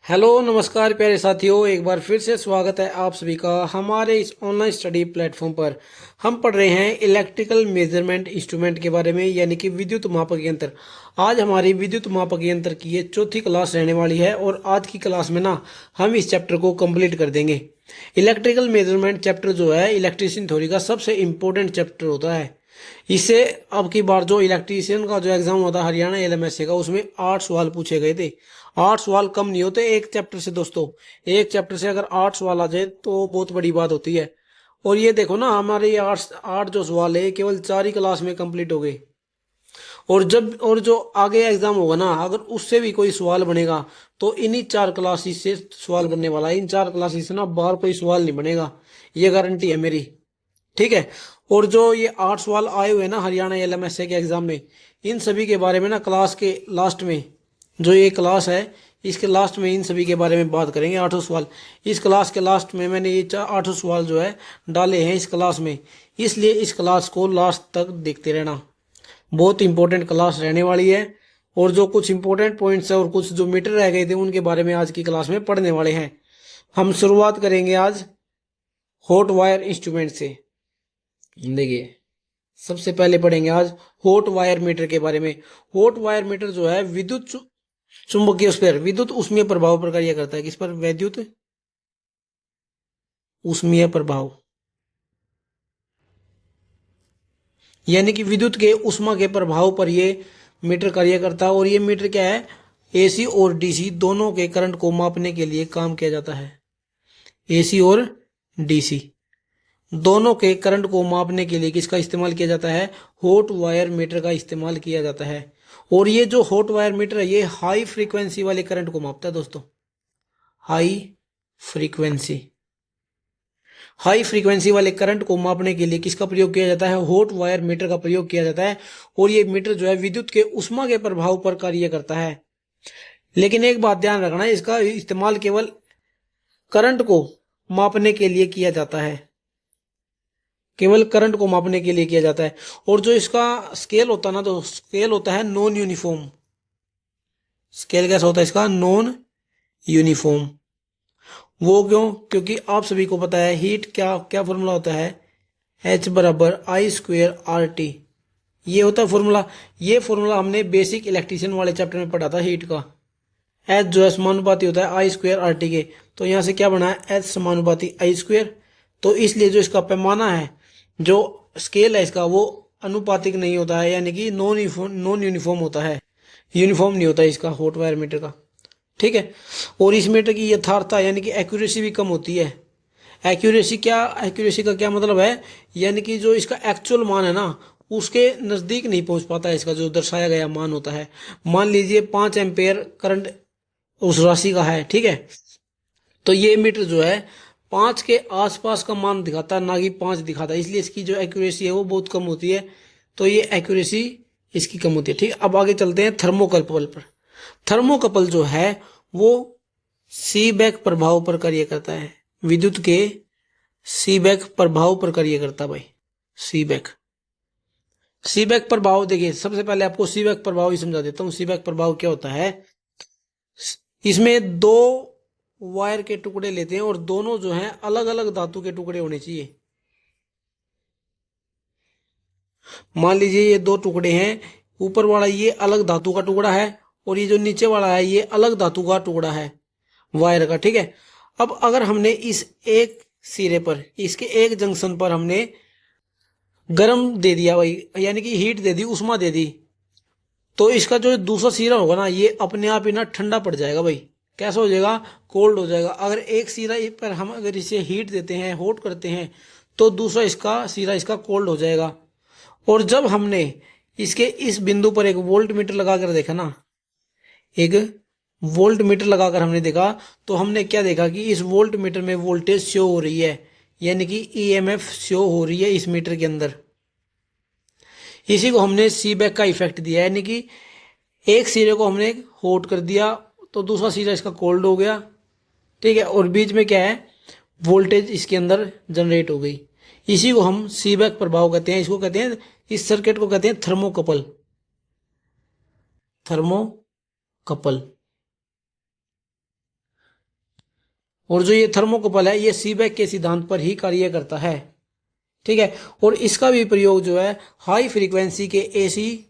Hello नमस्कार प्यारे साथियों, एक बार फिर से स्वागत है आप सभी का हमारे इस ऑनलाइन स्टडी प्लेटफॉर्म पर। हम पढ़ रहे हैं इलेक्ट्रिकल मेजरमेंट इंस्ट्रूमेंट के बारे में, यानी कि विद्युत मापक यंत्र। आज हमारी विद्युत मापक यंत्र की ये चौथी क्लास रहने वाली है और आज की क्लास में ना हम इस चैप्टर को कंप्लीट कर देंगे। इलेक्ट्रिकल मेजरमेंट चैप्टर जो है इलेक्ट्रीशियन थ्योरी का सबसे इम्पोर्टेंट चैप्टर होता है। इससे अब की बार जो इलेक्ट्रीशियन का जो एग्जाम होता है हरियाणा एलएमएसए का, उसमें 8 सवाल पूछे गए थे। 8 सवाल कम नहीं होते एक चैप्टर से दोस्तों। एक चैप्टर से अगर 8 सवाल आ जाए तो बहुत बड़ी बात होती है। और ये देखो ना, हमारे ये आठ आठ जो सवाल है केवल 4 ही क्लास में कंप्लीट हो गए। और जो आगे एग्जाम होगा ना, अगर उससे भी कोई सवाल बनेगा तो इन्हीं 4 क्लासेस से सवाल बनने वाला है। इन 4 क्लासेस से ना बाहर कोई सवाल नहीं बनेगा, ये गारंटी है मेरी। ठीक है। और जो ये 8 सवाल आए हुए हैं ना हरियाणा एलएमएसए के एग्जाम में, इन सभी के बारे में ना क्लास के लास्ट में, जो ये क्लास है इसके लास्ट में इन सभी के बारे में बात करेंगे। 8 सवाल इस क्लास के लास्ट में मैंने ये 8 सवाल जो है डाले हैं इस क्लास में, इसलिए इस क्लास को लास्ट तक देखते रहना। बहुत इंपॉर्टेंट क्लास रहने वाली है। और जो कुछ इंपॉर्टेंट पॉइंट्स है और कुछ जो मीटर रह गए थे उनके बारे में आज की क्लास में पढ़ने वाले हैं। हम शुरुआत करेंगे आज हॉट वायर इंस्ट्रूमेंट से। देखिए, सबसे पहले पढ़ेंगे आज हॉट वायर मीटर के बारे में। हॉट वायर मीटर जो है विद्युत चुंबकीय उस पर विद्युत उष्मीय प्रभाव पर कार्य करता है। किस पर? विद्युत उष्मीय प्रभाव, यानी कि विद्युत के उष्मा के प्रभाव पर ये मीटर कार्य करता है। और ये मीटर क्या है? एसी और डीसी दोनों के करंट को मापने के लिए काम किया जाता है। एसी और डीसी दोनों के करंट को मापने के लिए किसका इस्तेमाल किया जाता है? हॉट वायर मीटर का इस्तेमाल किया जाता है। और ये जो हॉट वायर मीटर है ये हाई फ्रीक्वेंसी वाले करंट को मापता है दोस्तों। फ्रीक्वेंसी हाई फ्रीक्वेंसी वाले करंट को मापने के लिए किसका प्रयोग किया जाता है? हॉट वायर मीटर का प्रयोग किया जाता है। और ये मीटर जो है विद्युत के उष्मा के प्रभाव पर कार्य करता है। लेकिन एक बात ध्यान रखना, इसका इस्तेमाल केवल करंट को मापने के लिए किया जाता है। केवल करंट को मापने के लिए किया जाता है। और जो इसका स्केल होता है ना, तो स्केल होता है नॉन यूनिफॉर्म। स्केल कैसा होता है इसका? Non uniform. वो क्यों? क्योंकि आप सभी को पता है हीट क्या क्या फॉर्मूला होता है? H = I² RT। ये होता है फॉर्मूला। ये फॉर्मूला हमने बेसिक इलेक्ट्रिशियन वाले चैप्टर में पढ़ा था हीट का। H जो है समानुपाती होता है I² RT के। तो यहां से क्या बना है? H समानुपाती I²। तो इसलिए जो इसका पैमाना है, जो स्केल है इसका, वो अनुपातिक नहीं होता है, यानी कि नॉन यूनिफॉर्म होता है। यूनिफॉर्म नहीं होता है इसका हॉट वायर मीटर का। ठीक है। और इस मीटर की यथार्थता यानी कि एक्यूरेसी भी कम होती है। एक्यूरेसी का क्या मतलब है? यानी कि जो इसका एक्चुअल मान है ना, उसके नजदीक नहीं पहुंच पाता है इसका जो दर्शाया गया मान होता है। मान लीजिए 5 एम्पेयर करंट उस राशि का है। ठीक है। तो ये मीटर जो है 5 के आसपास का मान दिखाता है, ना कि 5 दिखाता है। इसलिए इसकी जो एक्यूरेसी है वो बहुत कम होती है। तो ये एक्यूरेसी इसकी कम होती है। ठीक है। अब आगे चलते हैं थर्मोकपल पर। थर्मोकपल जो है वो सीबेक प्रभाव पर कार्य करता है। विद्युत के सीबेक प्रभाव पर कार्य करता है भाई। सीबेक सीबेक प्रभाव, देखिए सबसे पहले आपको सीबेक प्रभाव ही समझा देता हूं। सीबेक प्रभाव क्या होता है? इसमें 2 वायर के टुकड़े लेते हैं और दोनों जो हैं अलग अलग धातु के टुकड़े होने चाहिए। मान लीजिए ये 2 टुकड़े हैं, ऊपर वाला ये अलग धातु का टुकड़ा है और ये जो नीचे वाला है ये अलग धातु का टुकड़ा है वायर का। ठीक है। अब अगर हमने इस एक सिरे पर, इसके एक जंक्शन पर हमने गर्म दे दिया भाई, यानी कि हीट दे दी, उष्मा दे दी, तो इसका जो दूसरा सिरा होगा ना ये अपने आप ही ना ठंडा पड़ जाएगा भाई। कैसा हो जाएगा? कोल्ड हो जाएगा। अगर एक सिरा पर हम अगर इसे हीट देते हैं, हॉट करते हैं, तो दूसरा इसका सिरा इसका कोल्ड हो जाएगा। और जब हमने इसके इस बिंदु पर एक वोल्ट मीटर लगाकर देखा ना, एक वोल्ट मीटर लगाकर हमने देखा, तो हमने क्या देखा कि इस वोल्ट मीटर में वोल्टेज शो हो रही है, यानी कि ईएमएफ शो हो रही है इस मीटर के अंदर। इसी को हमने सीबेक का इफेक्ट दिया, यानी कि एक सिरे को हमने हॉट कर दिया तो दूसरा सिरा इसका कोल्ड हो गया। ठीक है। और बीच में क्या है? वोल्टेज इसके अंदर जनरेट हो गई। इसी को हम सीबेक प्रभाव कहते हैं। इसको कहते हैं, इस सर्किट को कहते हैं थर्मोकपल। थर्मोकपल और जो ये थर्मोकपल है ये सीबेक के सिद्धांत पर ही कार्य करता है। ठीक है, और इसका भी प्रयोग जो है हाई फ्रीक्वेंसी के एसी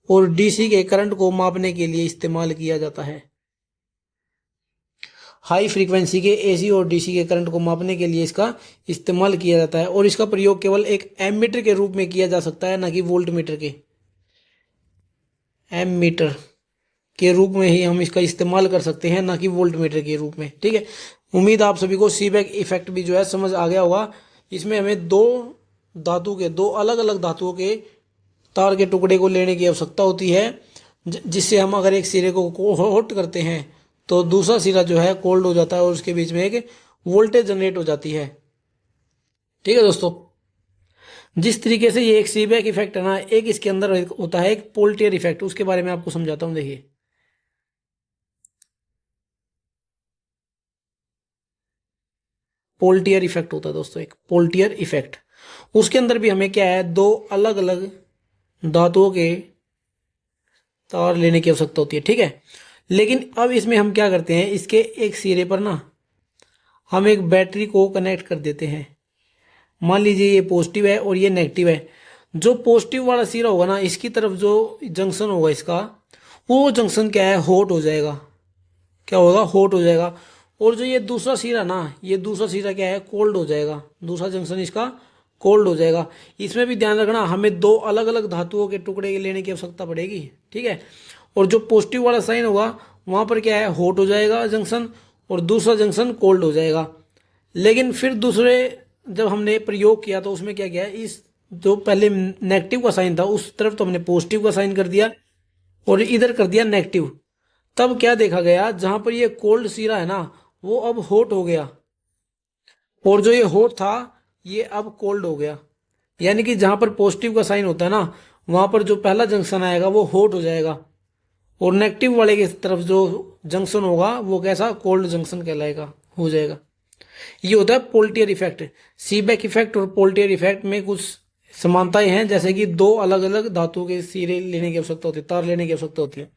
और डीसी के करंट को मापने के लिए इस्तेमाल किया जाता है। हाई फ्रीक्वेंसी के एसी और डीसी के करंट को मापने के लिए इसका इस्तेमाल किया जाता है, और इसका प्रयोग केवल एक एमीटर के रूप में किया जा सकता है, ना कि वोल्ट मीटर के। एमीटर के रूप में ही हम इसका इस्तेमाल कर सकते हैं, ना कि वोल्ट मीटर के रूप में। ठीक है, उम्मीद आप सभी को सीबेक इफेक्ट भी जो है समझ आ गया होगा। इसमें हमें दो अलग अलग धातुओं के तार के टुकड़े को लेने की आवश्यकता होती है, जिससे हम अगर एक सिरे को हॉट करते हैं तो दूसरा सिरा जो है कोल्ड हो जाता है और उसके बीच में एक वोल्टेज जनरेट हो जाती है। ठीक है दोस्तों, जिस तरीके से ये एक सीबेक इफेक्ट है ना, एक इसके अंदर होता है एक पोल्टियर इफेक्ट, उसके बारे में आपको समझाता हूं। देखिए, पोल्टियर इफेक्ट होता है दोस्तों, एक पोल्टियर इफेक्ट। उसके अंदर भी हमें क्या है, दो अलग अलग धातुओं के तार लेने की आवश्यकता होती है। ठीक है, लेकिन अब इसमें हम क्या करते हैं, इसके एक सिरे पर ना हम एक बैटरी को कनेक्ट कर देते हैं। मान लीजिए ये पॉजिटिव है और ये नेगेटिव है। जो पॉजिटिव वाला सिरा होगा ना, इसकी तरफ जो जंक्शन होगा इसका, वो जंक्शन क्या है, हॉट हो जाएगा। क्या होगा, हॉट हो जाएगा। और जो ये दूसरा सिरा ना, ये दूसरा सिरा क्या है, कोल्ड हो जाएगा। दूसरा जंक्शन इसका कोल्ड हो जाएगा। इसमें भी ध्यान रखना, हमें दो अलग अलग धातुओं के टुकड़े लेने की आवश्यकता पड़ेगी। ठीक है, और जो पॉजिटिव वाला साइन होगा वहां पर क्या है, हॉट हो जाएगा जंक्शन, और दूसरा जंक्शन कोल्ड हो जाएगा। लेकिन फिर दूसरे जब हमने प्रयोग किया तो उसमें क्या किया, इस जो पहले नेगेटिव का साइन था उस तरफ तो हमने पॉजिटिव का साइन कर दिया और इधर कर दिया नेगेटिव। तब क्या देखा गया, जहां पर ये कोल्ड सिरा है ना, वो अब हॉट हो गया, और जो ये हॉट था ये अब कोल्ड हो गया। यानी कि जहां पर पॉजिटिव का साइन होता है ना, वहां पर जो पहला जंक्शन आएगा वो हॉट हो जाएगा, और नेगेटिव वाले की तरफ जो जंक्शन होगा वो कैसा, कोल्ड जंक्शन कहलाएगा, हो जाएगा। ये होता है पोल्टियर इफेक्ट। सीबेक इफेक्ट और पोल्टियर इफेक्ट में कुछ समानताएं हैं, जैसे कि दो अलग अलग धातुओं के सिरे लेने की आवश्यकता होती है, तार लेने की आवश्यकता होती है।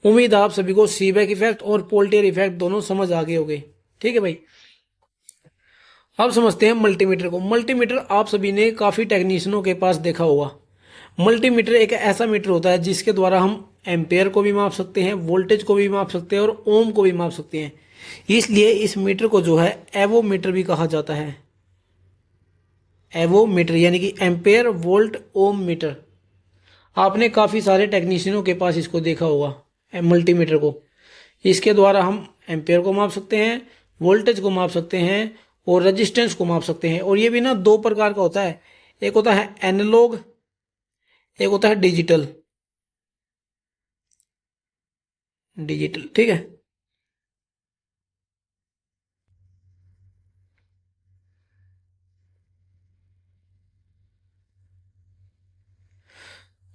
उम्मीद आप सभी को सीबेक इफेक्ट और पोल्टियर इफेक्ट दोनों समझ आ गए होंगे। ठीक है भाई, अब समझते हैं मल्टीमीटर को। मल्टीमीटर आप सभी ने काफी टेक्नीशियनों के पास देखा होगा। मल्टीमीटर एक ऐसा मीटर होता है जिसके द्वारा हम एम्पेयर को भी माप सकते हैं, वोल्टेज को भी माप सकते हैं और ओम को भी माप सकते हैं। इसलिए इस मीटर को जो है एवोमीटर भी कहा जाता है। एवोमीटर यानी कि एम्पेयर वोल्ट ओम मीटर। आपने काफी सारे टेक्नीशियनों के पास इसको देखा होगा, मल्टीमीटर को। इसके द्वारा हम एम्पेयर को माप सकते हैं, वोल्टेज को माप सकते हैं और रेजिस्टेंस को माप सकते हैं। और ये भी ना दो प्रकार का होता है, एक होता है एनालॉग, एक होता है डिजिटल। ठीक है,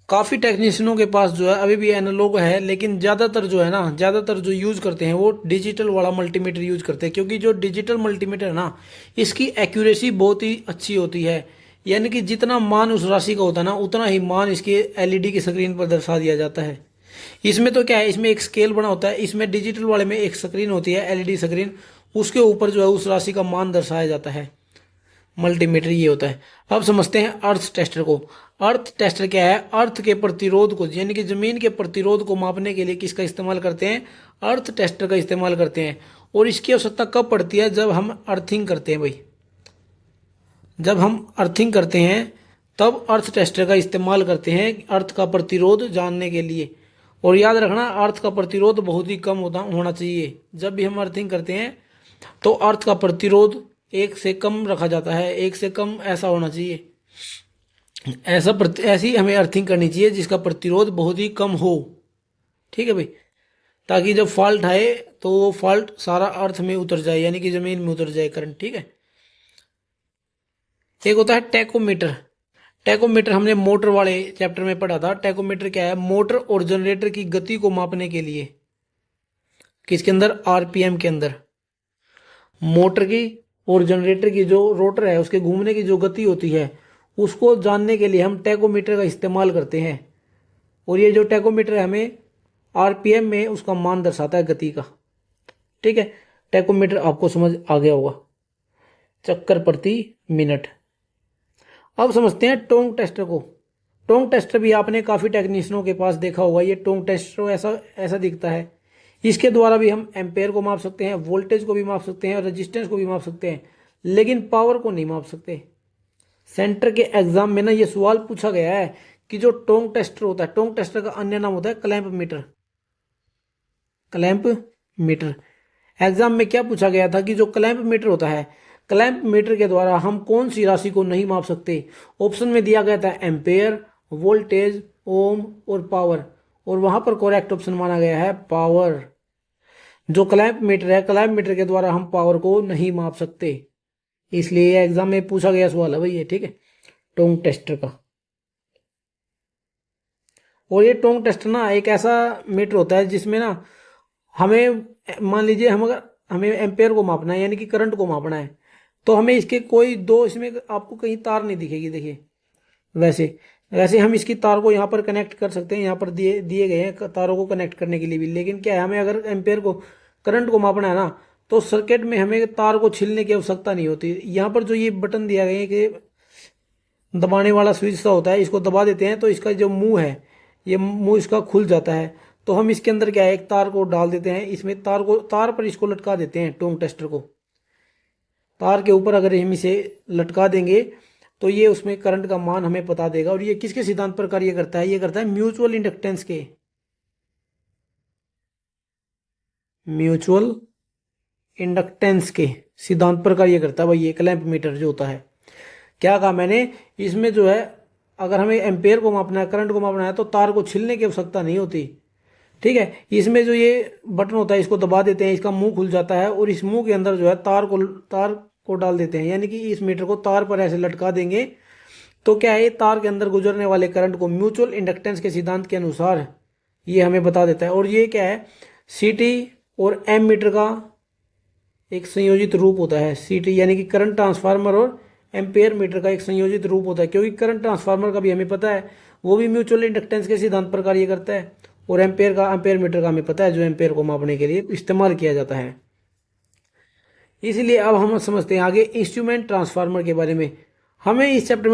काफी टेक्नीशियनों के पास जो है अभी भी एनालॉग है, लेकिन ज्यादातर जो है ना, ज्यादातर जो यूज करते हैं वो डिजिटल वाला मल्टीमीटर यूज करते हैं। क्योंकि जो डिजिटल मल्टीमीटर है ना, इसकी एक्यूरेसी बहुत ही अच्छी होती है। यानी कि जितना मान उस राशि का होता है ना, उतना ही मान इसके एलईडी की स्क्रीन पर दर्शा दिया जाता है। इसमें तो क्या है, इसमें एक स्केल बना होता है। इसमें डिजिटल वाले में एक स्क्रीन होती है, एलईडी स्क्रीन, उसके ऊपर जो है उस राशि का मान दर्शाया जाता है। मल्टीमीटर ये होता है। अब समझते हैं अर्थ टेस्टर को। अर्थ टेस्टर क्या है, अर्थ के प्रतिरोध को यानी कि जमीन के प्रतिरोध को मापने के लिए किसका इस्तेमाल करते हैं, अर्थ टेस्टर का इस्तेमाल करते हैं। और इसकी आवश्यकता कब पड़ती है, जब हम अर्थिंग करते हैं भाई। जब हम अर्थिंग करते हैं तब अर्थ टेस्टर का इस्तेमाल करते हैं अर्थ का प्रतिरोध जानने के लिए। और याद रखना, अर्थ का प्रतिरोध बहुत ही कम होना चाहिए। जब भी हम अर्थिंग करते हैं तो अर्थ का प्रतिरोध 1 से कम रखा जाता है, 1 से कम ऐसा होना चाहिए। ऐसी हमें अर्थिंग करनी चाहिए जिसका प्रतिरोध बहुत ही कम हो। ठीक है भाई, ताकि जब फॉल्ट आए तो वो फॉल्ट सारा अर्थ में उतर जाए, यानी कि जमीन में उतर जाए करंट। ठीक है, एक होता है टैकोमीटर। टैकोमीटर हमने मोटर वाले चैप्टर में पढ़ा था। टैकोमीटर क्या है, मोटर और जनरेटर की गति को मापने के लिए। किसके अंदर, आरपीएम के अंदर। मोटर की और जनरेटर की जो रोटर है उसके घूमने की जो गति होती है उसको जानने के लिए हम टैकोमीटर का इस्तेमाल करते हैं। और ये जो टैकोमीटर है हमें आरपीएम में उसका मान दर्शाता है, गति का। ठीक है, टैकोमीटर आपको समझ आ गया होगा, चक्कर प्रति मिनट। अब समझते हैं टोंग टेस्टर को। टोंग टेस्टर भी आपने काफ़ी टेक्नीशियनों के पास देखा होगा। ये टोंग टेस्टर ऐसा ऐसा दिखता है। इसके द्वारा भी हम एम्पेयर को माप सकते हैं, वोल्टेज को भी माप सकते हैं और रेजिस्टेंस को भी माप सकते हैं, लेकिन पावर को नहीं माप सकते। सेंटर के एग्जाम में ना ये सवाल पूछा गया है कि जो टोंग टेस्टर होता है, टोंग टेस्टर का अन्य नाम होता है clamp meter. Clamp meter exam में क्या पूछा गया था कि जो क्लैंप मीटर होता है, क्लैंप मीटर के द्वारा हम कौन सी राशि को नहीं माप सकते। ऑप्शन में दिया गया था एम्पेयर, वोल्टेज, ओम और पावर, और वहां पर करेक्ट ऑप्शन माना गया है पावर। जो क्लैंप मीटर है, क्लैंप मीटर के द्वारा हम पावर को नहीं माप सकते, इसलिए एग्जाम में पूछा गया सवाल है भाई ये, ठीक है, टोंग टेस्टर का। और ये टोंग टेस्टर ना एक ऐसा मीटर होता है जिसमें ना हमें, मान लीजिए हम अगर हमें एम्पेयर को मापना है यानी कि करंट को मापना है, तो हमें इसके कोई दो, इसमें आपको कहीं तार नहीं दिखेगी, देखिए वैसे वैसे हम इसकी तार को यहाँ पर कनेक्ट कर सकते हैं, यहाँ पर दिए दिए गए हैं तारों को कनेक्ट करने के लिए भी। लेकिन क्या है, हमें अगर एम्पेयर को, करंट को मापना है ना, तो सर्किट में हमें तार को छीलने की आवश्यकता नहीं होती। यहाँ पर जो ये बटन दिया गया है कि दबाने वाला स्विच सा होता है, इसको दबा देते हैं तो इसका जो मुंह है, ये मुंह इसका खुल जाता है। तो हम इसके अंदर क्या है, एक तार को डाल देते हैं, इसमें तार पर इसको लटका देते हैं। टोंग टेस्टर को तार के ऊपर अगर हम इसे लटका देंगे तो ये उसमें करंट का मान हमें बता देगा। और ये किसके सिद्धांत पर कार्य करता है, ये करता है म्यूचुअल इंडक्टेंस के, म्यूचुअल इंडक्टेंस के सिद्धांत पर कार्य करता है भाई ये क्लैंप मीटर जो होता है। क्या कहा मैंने, इसमें जो है अगर हमें एम्पेयर को मापना है, करंट को मापना है, तो तार को छीलने की आवश्यकता नहीं होती, ठीक है। इसमें जो ये बटन होता है इसको दबा देते हैं, इसका मुंह खुल जाता है और इस मुंह के अंदर जो है तार को डाल देते हैं, यानी कि इस मीटर को तार पर ऐसे लटका देंगे तो क्या है, तार के अंदर गुजरने वाले करंट को म्यूचुअल इंडक्टेंस के सिद्धांत के अनुसार ये हमें बता देता है। और ये क्या है, सीटी और एम मीटर का एक संयोजित रूप होता है। सीटी यानी कि करंट ट्रांसफार्मर और एम्पेयर मीटर का एक संयोजित रूप होता है, क्योंकि करंट ट्रांसफार्मर का भी हमें पता है वो भी म्यूचुअल इंडक्टेंस के सिद्धांत पर कार्य करता है, और एम्पेयर मीटर का हमें पता है जो एम्पेयर को मापने के लिए इस्तेमाल किया जाता है। इसलिए अब हम समझते हैं आगे इंस्ट्रूमेंट ट्रांसफार्मर के बारे में। हमें इस चैप्टर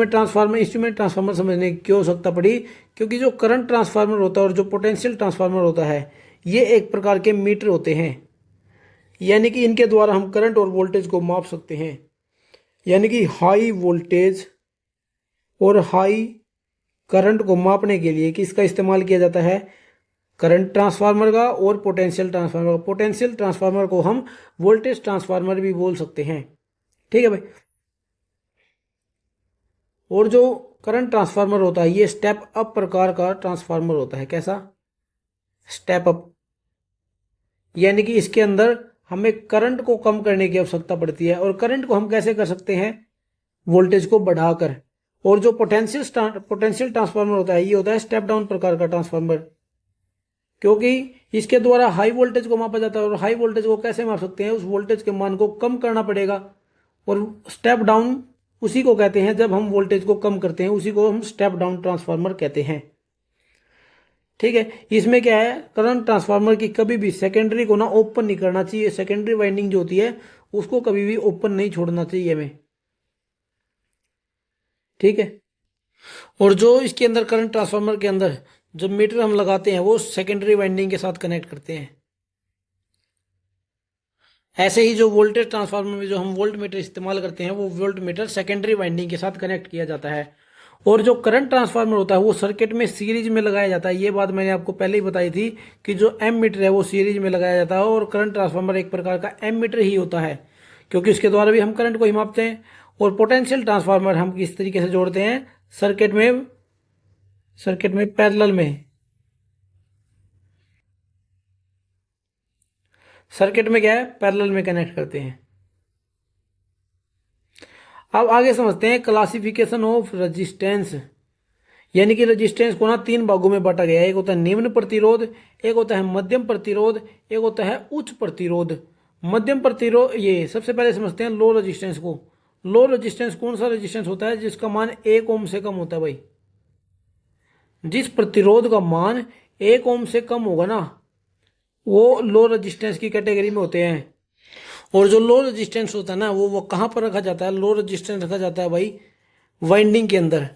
में इंस्ट्रूमेंट ट्रांसफार्मर समझने की क्यों आवश्यकता पड़ी, क्योंकि जो करंट ट्रांसफार्मर होता है और जो पोटेंशियल ट्रांसफार्मर होता है, ये एक प्रकार के मीटर होते हैं, यानी कि इनके द्वारा हम करंट और वोल्टेज को माप सकते हैं। यानी कि हाई वोल्टेज और हाई करंट को मापने के लिए किसका इस्तेमाल किया जाता है, करंट ट्रांसफार्मर का और पोटेंशियल ट्रांसफार्मर का। पोटेंशियल ट्रांसफार्मर को हम वोल्टेज ट्रांसफार्मर भी बोल सकते हैं, ठीक है भाई। और जो करंट ट्रांसफार्मर होता है ये स्टेप अप प्रकार का ट्रांसफार्मर होता है। कैसा, स्टेप अप, यानी कि इसके अंदर हमें करंट को कम करने की आवश्यकता पड़ती है। और करंट को हम कैसे कर सकते हैं, वोल्टेज को बढ़ाकर। और जो पोटेंशियल ट्रांसफार्मर होता है ये होता है स्टेप डाउन प्रकार का ट्रांसफार्मर, क्योंकि इसके द्वारा हाई वोल्टेज को मापा जाता है। और हाई वोल्टेज को कैसे माप सकते हैं, उस वोल्टेज के मान को कम करना पड़ेगा। और स्टेप डाउन उसी को कहते हैं, जब हम वोल्टेज को कम करते हैं उसी को हम स्टेप डाउन ट्रांसफार्मर कहते हैं, ठीक है। इसमें क्या है, करंट ट्रांसफार्मर की कभी भी सेकेंडरी को ना ओपन नहीं करना चाहिए। सेकेंडरी वाइंडिंग जो होती है उसको कभी भी ओपन नहीं छोड़ना चाहिए हमें, ठीक है। और जो इसके अंदर करंट ट्रांसफार्मर के अंदर जो मीटर हम लगाते हैं वो सेकेंडरी वाइंडिंग के साथ कनेक्ट करते हैं। ऐसे ही जो वोल्टेज ट्रांसफार्मर में जो हम वोल्ट मीटर इस्तेमाल करते हैं वो वोल्ट मीटर सेकेंडरी वाइंडिंग के साथ कनेक्ट किया जाता है। और जो करंट ट्रांसफार्मर होता है वो सर्किट में सीरीज में लगाया जाता है। ये बात मैंने आपको पहले ही बताई थी कि जो एम मीटर है वो सीरीज में लगाया जाता है, और करंट ट्रांसफार्मर एक प्रकार का एम मीटर ही होता है, क्योंकि उसके द्वारा भी हम करंट को ही मापते हैं। और पोटेंशियल ट्रांसफार्मर हम किस तरीके से जोड़ते हैं, सर्किट में पैरेलल में, सर्किट में क्या है, पैरेलल में कनेक्ट करते हैं। अब आगे समझते हैं क्लासिफिकेशन ऑफ रेजिस्टेंस। यानी कि रेजिस्टेंस को ना तीन भागों में बांटा गया है। एक होता है निम्न प्रतिरोध, एक होता है मध्यम प्रतिरोध, एक होता है उच्च प्रतिरोध। मध्यम प्रतिरोध, ये सबसे पहले समझते हैं लो रेजिस्टेंस को। लो रेजिस्टेंस कौन सा रेजिस्टेंस होता है, जिसका मान 1 ओम से कम होता है भाई। जिस प्रतिरोध का मान 1 ओम से कम होगा ना वो लो रेजिस्टेंस की कैटेगरी में होते हैं। और जो लो रेजिस्टेंस होता है ना वो कहाँ पर रखा जाता है? लो रेजिस्टेंस रखा जाता है भाई वाइंडिंग के अंदर।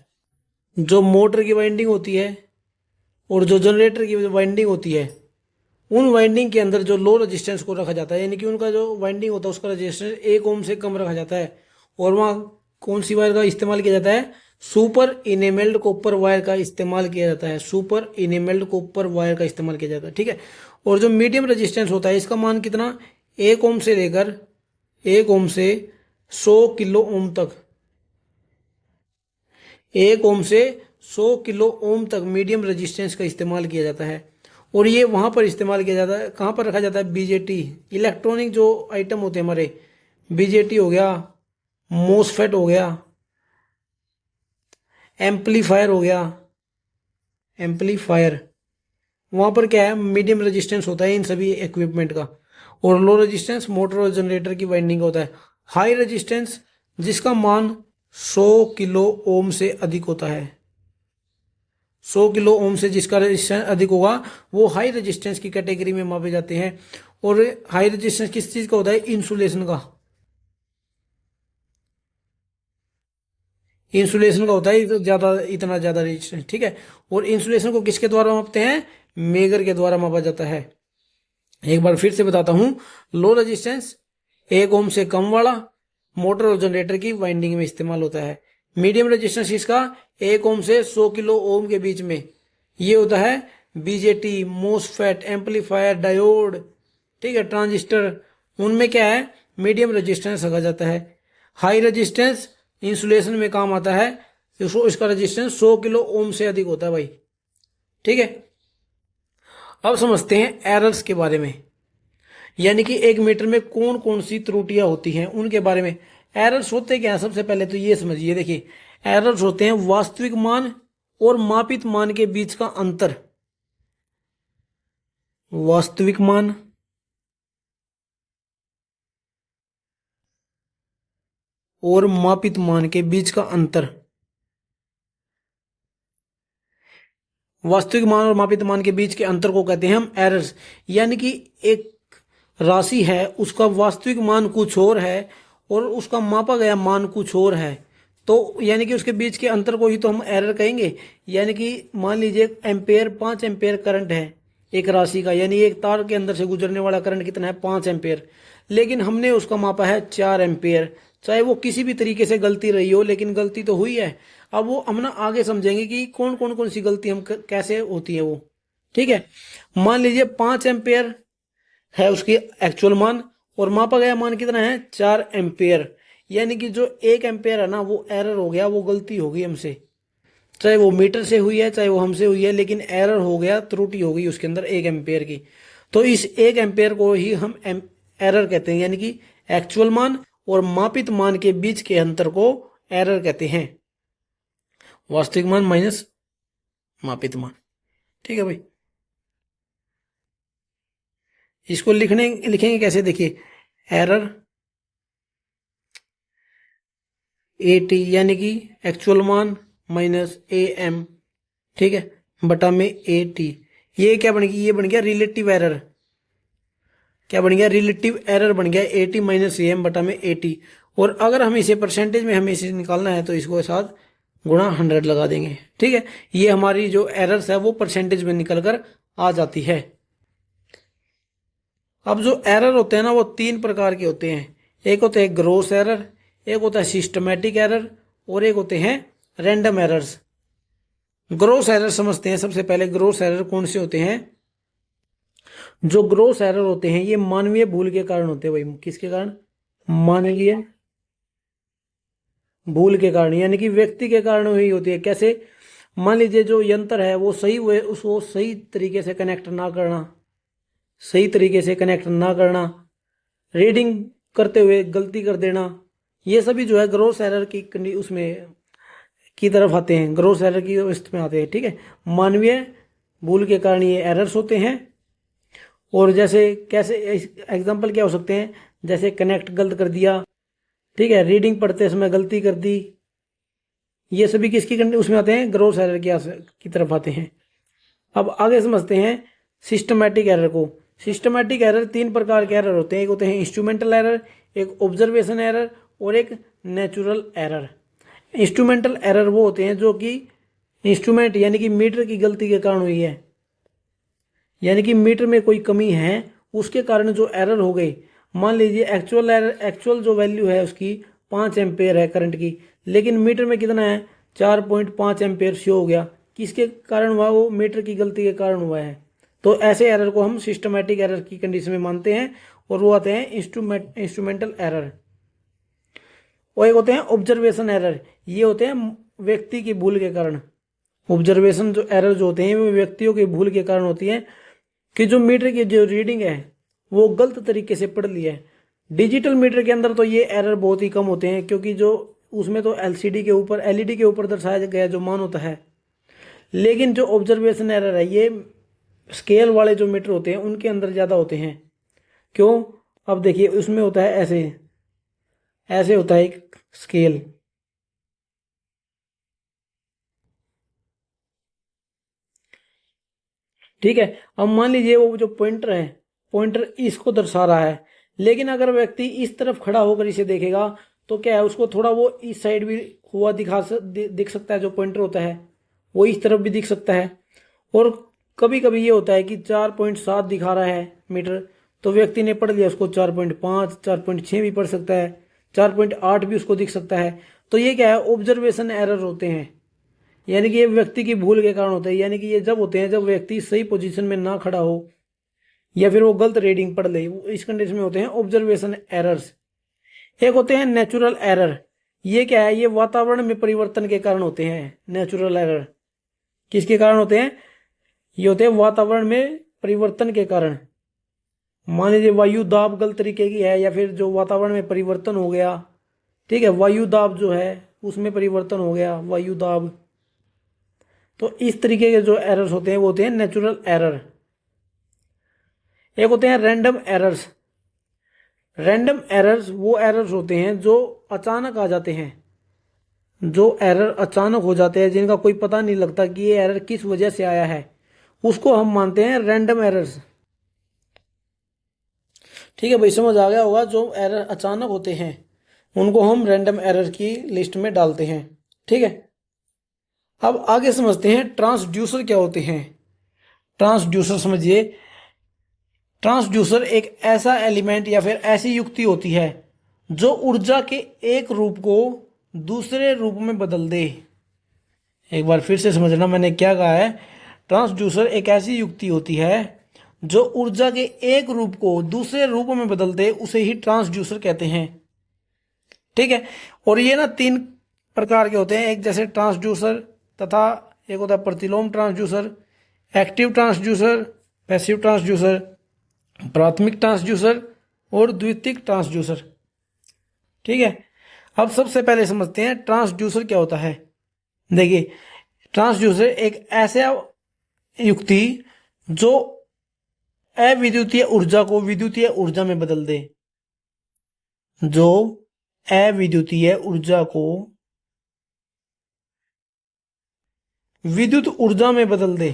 जो मोटर की वाइंडिंग होती है और जो जनरेटर की वाइंडिंग होती है, उन वाइंडिंग के अंदर जो लो रेजिस्टेंस को रखा जाता है, यानी कि उनका जो वाइंडिंग होता है उसका रेजिस्टेंस 1 ओम से कम रखा जाता है। और वहाँ कौन सी वायर का इस्तेमाल किया जाता है? सुपर इनेमेल्ड कॉपर वायर का इस्तेमाल किया जाता है। सुपर इनेमेल्ड कॉपर वायर का इस्तेमाल किया जाता है, ठीक है। और जो मीडियम रेजिस्टेंस होता है इसका मान कितना? 1 ओम से लेकर 1 ओम से 100 किलो ओम तक, 1 ओम से 100 किलो ओम तक मीडियम रेजिस्टेंस का इस्तेमाल किया जाता है। और ये वहां पर इस्तेमाल किया जाता है, कहाँ पर रखा जाता है? बीजेटी, इलेक्ट्रॉनिक जो आइटम होते हैं हमारे, बीजेटी हो गया, मोसफेट हो गया, एम्पलीफायर हो गया, एम्पलीफायर, वहां पर क्या है? मीडियम रेजिस्टेंस होता है इन सभी इक्विपमेंट का। और लो रेजिस्टेंस मोटर और जनरेटर की वाइंडिंग होता है। हाई रेजिस्टेंस जिसका मान 100 किलो ओम से अधिक होता है, 100 किलो ओम से जिसका रेजिस्टेंस अधिक होगा वो हाई रेजिस्टेंस की कैटेगरी में मापे जाते हैं। और हाई रेजिस्टेंस किस चीज का होता है? इंसुलेशन का, इंसुलेशन का होता है तो ज्यादा, इतना ज्यादा रेजिस्टेंस, ठीक है। और इंसुलेशन को किसके द्वारा मापते हैं? मेगर के द्वारा मापा जाता है। एक बार फिर से बताता हूं, लो रेजिस्टेंस 1 ओम से कम वाला मोटर और जनरेटर की वाइंडिंग में इस्तेमाल होता है। मीडियम रेजिस्टेंस इसका 1 ओम से 100 किलो ओम के बीच में, ये होता है बीजेटी, मोसफेट, एम्पलीफायर, डायोड, ठीक है, ट्रांजिस्टर, उनमें क्या है? मीडियम रेजिस्टेंस रखा जाता है। हाई रेजिस्टेंस इंसुलेशन में काम आता है, इसका रेजिस्टेंस 100 किलो ओम से अधिक होता है भाई, ठीक है। अब समझते हैं एरर्स के बारे में, यानी कि एक मीटर में कौन कौन सी त्रुटियां होती हैं उनके बारे में। एरर्स होते क्या है? सबसे पहले तो ये समझिए, देखिए एरर्स होते हैं वास्तविक मान और मापित मान के बीच का अंतर। वास्तविक मान और मापित मान के बीच का अंतर, वास्तविक मान और मापित मान के बीच के अंतर को कहते हैं हम एरर्स। यानी कि एक राशि है उसका वास्तविक मान कुछ और है और उसका मापा गया मान कुछ और है, तो यानी कि उसके बीच के अंतर को ही तो हम एरर कहेंगे। यानी कि मान लीजिए एम्पेयर, 5 एम्पेयर करंट है एक राशि का, यानी एक तार के अंदर से गुजरने वाला करंट कितना है? 5 एम्पेयर, लेकिन हमने उसका मापा है 4 एम्पेयर। चाहे वो किसी भी तरीके से गलती रही हो, लेकिन गलती तो हुई है। अब वो हम ना आगे समझेंगे कि कौन सी गलती हम कैसे होती है वो, ठीक है। मान लीजिए 5 एम्पेयर है उसकी एक्चुअल मान और मापा गया मान कितना है? 4 एम्पेयर। यानी कि जो 1 एम्पेयर है ना वो एरर हो गया, वो गलती हो गई हमसे, चाहे वो मीटर से हुई है चाहे वो हमसे हुई है, लेकिन एरर हो गया, त्रुटि हो गई उसके अंदर 1 एम्पेयर की। तो इस 1 एम्पेयर को ही हम एरर कहते हैं, यानी कि एक्चुअल मान और मापित मान के बीच के अंतर को एरर कहते हैं। वास्तविक मान माइनस मापित मान, ठीक है भाई। इसको लिखेंगे कैसे? देखिए एरर ए टी, यानी कि एक्चुअल मान माइनस ए एम, ठीक है, बटा में ए टी। ये क्या बन गया? ये बन गया रिलेटिव एरर। क्या बन गया? रिलेटिव एरर बन गया, A T minus A M बटा में ए टी। और अगर हम इसे परसेंटेज में हमें इसे निकालना है तो इसको साथ गुणा 100 लगा देंगे, ठीक है। ये हमारी जो एरर्स है वो परसेंटेज में निकल कर आ जाती है। अब जो एरर होते हैं ना वो 3 प्रकार के होते हैं। एक होते हैं ग्रोस एरर, एक होता है सिस्टमैटिक एरर और एक होते हैं रैंडम एरर्स। ग्रोस एरर समझते हैं सबसे पहले। ग्रोस एरर कौन से होते हैं? जो ग्रोस एरर होते हैं ये मानवीय भूल के कारण होते हैं भाई। किसके कारण? मानवीय भूल के कारण, यानी कि व्यक्ति के कारण हुई होती है। कैसे? मान लीजिए जो यंत्र है वो सही हुए, उसको सही तरीके से कनेक्ट ना करना, सही तरीके से कनेक्ट ना करना, रीडिंग करते हुए गलती कर देना, ये सभी जो है ग्रोस एरर की उसमें की तरफ आते हैं, ग्रोस एरर की उसमें आते हैं, ठीक है। मानवीय भूल के कारण ये एरर्स होते हैं। और जैसे कैसे एग्जांपल क्या हो सकते हैं? जैसे कनेक्ट गलत कर दिया, ठीक है, रीडिंग पढ़ते समय गलती कर दी, ये सभी किसकी उसमें आते हैं? ग्रोस एरर की तरफ आते हैं। अब आगे समझते हैं सिस्टमैटिक एरर को। सिस्टमैटिक एरर 3 प्रकार के एरर होते हैं। एक होते हैं इंस्ट्रूमेंटल एरर, एक ऑब्जर्वेशन एरर और एक नेचुरल एरर। इंस्ट्रूमेंटल एरर वो होते हैं जो कि इंस्ट्रूमेंट यानी कि मीटर की गलती के कारण हुई है, यानी कि मीटर में कोई कमी है उसके कारण जो एरर हो गई। मान लीजिए एक्चुअल एरर, एक्चुअल जो वैल्यू है उसकी 5 एम्पेयर है करंट की, लेकिन मीटर में कितना है 4.5 एम्पेयर शो हो गया। किसके कारण हुआ? वो मीटर की गलती के कारण हुआ है। तो ऐसे एरर को हम सिस्टमैटिक एरर की कंडीशन में मानते हैं और वो आते हैं इंस्ट्रूमेंटल एरर। और एक होते हैं ऑब्जर्वेशन एरर, ये होते हैं व्यक्ति की भूल के कारण। ऑब्जर्वेशन जो एरर जो होते हैं वो व्यक्तियों की भूल के कारण होती है कि जो मीटर की जो रीडिंग है वो गलत तरीके से पढ़ ली है। डिजिटल मीटर के अंदर तो ये एरर बहुत ही कम होते हैं, क्योंकि जो उसमें तो एलसीडी के ऊपर, एलईडी के ऊपर दर्शाया गया जो मान होता है। लेकिन जो ऑब्जर्वेशन एरर है ये स्केल वाले जो मीटर होते हैं उनके अंदर ज़्यादा होते हैं। क्यों? अब देखिए उसमें होता है ऐसे ऐसे होता है एक स्केल, ठीक है। अब मान लीजिए वो जो पॉइंटर है, पॉइंटर इसको दर्शा रहा है, लेकिन अगर व्यक्ति इस तरफ खड़ा होकर इसे देखेगा तो क्या है, उसको थोड़ा वो इस साइड भी हुआ दिख सकता है। जो पॉइंटर होता है वो इस तरफ भी दिख सकता है। और कभी कभी ये होता है कि 4.7 दिखा रहा है मीटर, तो व्यक्ति ने पढ़ लिया उसको 4.5, 4.6 भी पढ़ सकता है, 4.8 भी उसको दिख सकता है। तो ये क्या है, ऑब्जर्वेशन एरर होते हैं, यानी कि ये व्यक्ति की भूल के कारण होते हैं। यानी कि ये जब होते हैं जब व्यक्ति सही पोजीशन में ना खड़ा हो या फिर वो गलत रीडिंग पढ़ ले, इस कंडीशन में होते हैं ऑब्जर्वेशन एरर्स। एक होते हैं नेचुरल एरर, ये क्या है, ये वातावरण में परिवर्तन के कारण होते हैं। नेचुरल एरर किसके कारण होते हैं? ये होते हैं वातावरण में परिवर्तन के कारण। मान लीजिए वायु दाब गलत तरीके की है, या फिर जो वातावरण में परिवर्तन हो गया, ठीक है, वायु दाब जो है उसमें परिवर्तन हो गया, वायु दाब। तो इस तरीके के जो एरर्स होते हैं वो होते हैं नेचुरल एरर। एक होते हैं रैंडम एरर्स। रैंडम एरर्स वो एरर्स होते हैं जो अचानक आ जाते हैं, जो एरर अचानक हो जाते हैं, जिनका कोई पता नहीं लगता कि ये एरर किस वजह से आया है, उसको हम मानते हैं रैंडम एरर्स। ठीक है भाई, समझ आ गया होगा। जो एरर अचानक होते हैं उनको हम रैंडम एरर की लिस्ट में डालते हैं, ठीक है। अब आगे समझते हैं ट्रांसड्यूसर क्या होते हैं। ट्रांसड्यूसर समझिए, ट्रांसड्यूसर एक ऐसा एलिमेंट या फिर ऐसी युक्ति होती है जो ऊर्जा के एक रूप को दूसरे रूप में बदल दे। एक बार फिर से समझना मैंने क्या कहा है। ट्रांसड्यूसर एक ऐसी युक्ति होती है जो ऊर्जा के एक रूप को दूसरे रूप में बदल दे, उसे ही ट्रांसड्यूसर कहते हैं, ठीक है। और ये ना 3 प्रकार के होते हैं, एक जैसे ट्रांसड्यूसर तथा एक होता है प्रतिलोम transducer, active transducer, passive transducer, प्राथमिक ट्रांसड्यूसर और द्वितीयक ट्रांसड्यूसर, ठीक है। अब सबसे पहले समझते हैं ट्रांसड्यूसर क्या होता है। देखिए, ट्रांसड्यूसर एक ऐसा युक्ति जो अविद्युतीय ऊर्जा को विद्युतीय ऊर्जा में बदल दे, जो अविद्युतीय ऊर्जा को विद्युत ऊर्जा में बदल दे।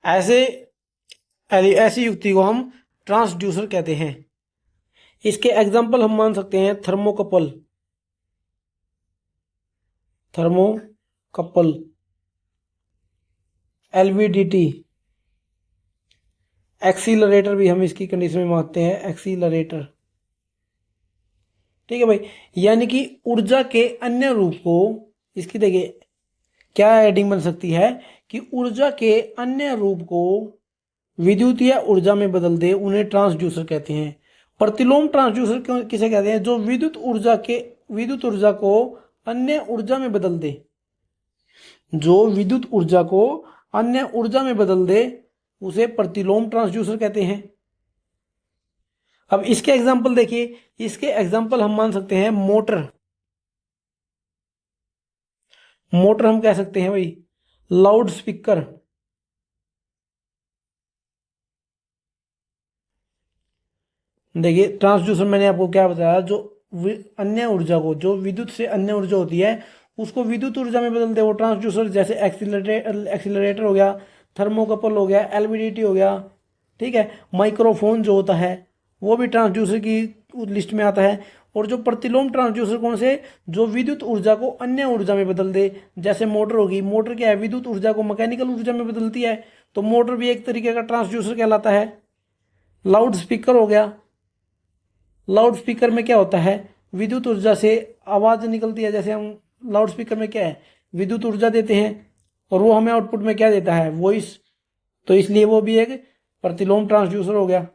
ऐसी युक्ति को हम ट्रांसड्यूसर कहते हैं। इसके एग्जाम्पल हम मान सकते हैं थर्मोकपल, थर्मोकपल, एलवीडीटी, एक्सीलरेटर भी हम इसकी कंडीशन में मानते हैं, एक्सीलरेटर, ठीक है भाई। यानी कि ऊर्जा के अन्य रूप को, इसकी देखिए क्या हेडिंग बन सकती है कि ऊर्जा के अन्य रूप को विद्युतीय ऊर्जा में बदल दे, उन्हें ट्रांसड्यूसर कहते हैं। प्रतिलोम ट्रांसड्यूसर क्यों किसे कहते हैं? जो विद्युत ऊर्जा को अन्य ऊर्जा में बदल दे, जो विद्युत ऊर्जा को अन्य ऊर्जा में बदल दे उसे प्रतिलोम ट्रांसड्यूसर कहते हैं। अब इसके एग्जाम्पल देखिए, इसके एग्जाम्पल हम मान सकते हैं मोटर, मोटर हम कह सकते हैं भाई, लाउड स्पीकर, देखिए ट्रांसड्यूसर मैंने आपको क्या बताया, जो अन्य ऊर्जा को, जो विद्युत से अन्य ऊर्जा होती है उसको विद्युत ऊर्जा में बदल दे वो ट्रांसड्यूसर, जैसे एक्सीलरेटर हो गया, थर्मोकपल हो गया, एलवीडीटी हो गया, ठीक है। माइक्रोफोन जो होता है वो भी ट्रांसड्यूसर की लिस्ट में आता है। और जो प्रतिलोम ट्रांसड्यूसर कौन से, जो विद्युत ऊर्जा को अन्य ऊर्जा में बदल दे, जैसे मोटर होगी, मोटर क्या है, विद्युत ऊर्जा को मैकेनिकल ऊर्जा में बदलती है, तो मोटर भी एक तरीके का ट्रांसड्यूसर कहलाता है। लाउड स्पीकर हो गया, लाउड स्पीकर में क्या होता है, विद्युत ऊर्जा से आवाज निकलती है, जैसे हम लाउड स्पीकर में क्या है, विद्युत ऊर्जा देते हैं और वो हमें आउटपुट में क्या देता है, वॉइस, तो इसलिए वो भी एक प्रतिलोम ट्रांसड्यूसर हो गया,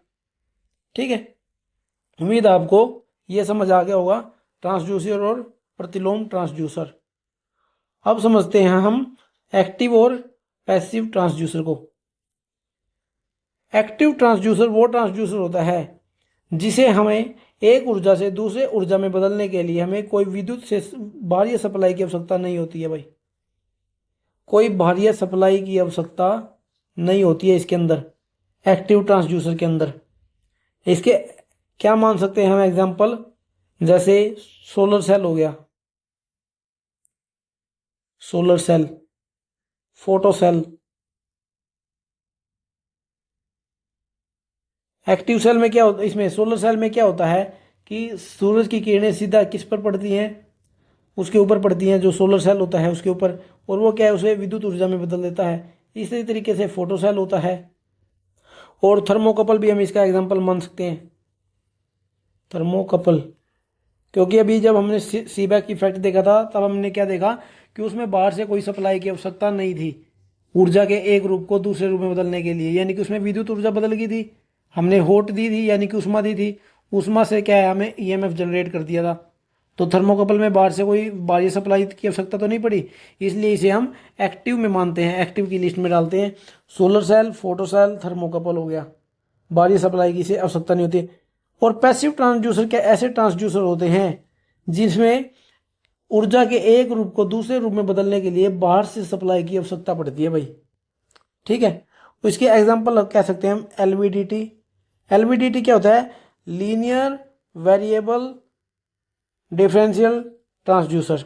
ठीक है। उम्मीद आपको ये समझ आ गया होगा ट्रांसड्यूसर और प्रतिलोम ट्रांसड्यूसर। अब समझते हैं हम एक्टिव और पैसिव ट्रांसड्यूसर को। एक्टिव ट्रांसड्यूसर वो ट्रांसड्यूसर होता है जिसे हमें एक ऊर्जा से दूसरे ऊर्जा में बदलने के लिए हमें कोई विद्युत से बाह्य सप्लाई की आवश्यकता नहीं होती है भाई, कोई बाह्य सप्लाई की आवश्यकता नहीं होती है इसके अंदर, एक्टिव ट्रांसड्यूसर के अंदर। इसके क्या मान सकते हैं हम एग्जांपल, जैसे सोलर सेल हो गया, solar cell, photo cell. Active cell में क्या होता है, इसमें सोलर सेल में क्या होता है कि सूरज की किरणें सीधा किस पर पड़ती हैं, उसके ऊपर पड़ती हैं, जो सोलर सेल होता है उसके ऊपर, और वो क्या है, उसे विद्युत ऊर्जा में बदल देता है। इसी तरीके से फोटो सेल होता है। और थर्मोकपल भी हम इसका एग्जांपल मान सकते हैं, थर्मोकपल, क्योंकि अभी जब हमने सीबैक इफेक्ट देखा था तब हमने क्या देखा कि उसमें बाहर से कोई सप्लाई की आवश्यकता नहीं थी ऊर्जा के एक रूप को दूसरे रूप में बदलने के लिए, यानी कि उसमें विद्युत ऊर्जा बदल गई थी, हमने हॉट दी थी यानी कि उष्मा दी थी, उष्मा से क्या है हमें ईएमएफ जनरेट कर दिया था। तो थर्मोकपल में बाहर से कोई बाह्य सप्लाई की आवश्यकता तो नहीं पड़ी, इसलिए इसे हम एक्टिव में मानते हैं, एक्टिव की लिस्ट में डालते हैं। Solar cell, photo cell, thermocouple हो गया, बाह्य सप्लाई की इसे आवश्यकता नहीं होती। और पैसिव ट्रांसड्यूसर के ऐसे ट्रांसड्यूसर होते हैं जिसमें ऊर्जा के एक रूप को दूसरे रूप में बदलने के लिए बाहर से सप्लाई की आवश्यकता पड़ती है भाई, ठीक है। इसके एग्जांपल कह सकते हैं हम एलवीडीटी। एलवीडीटी क्या होता है, linear variable differential transducer,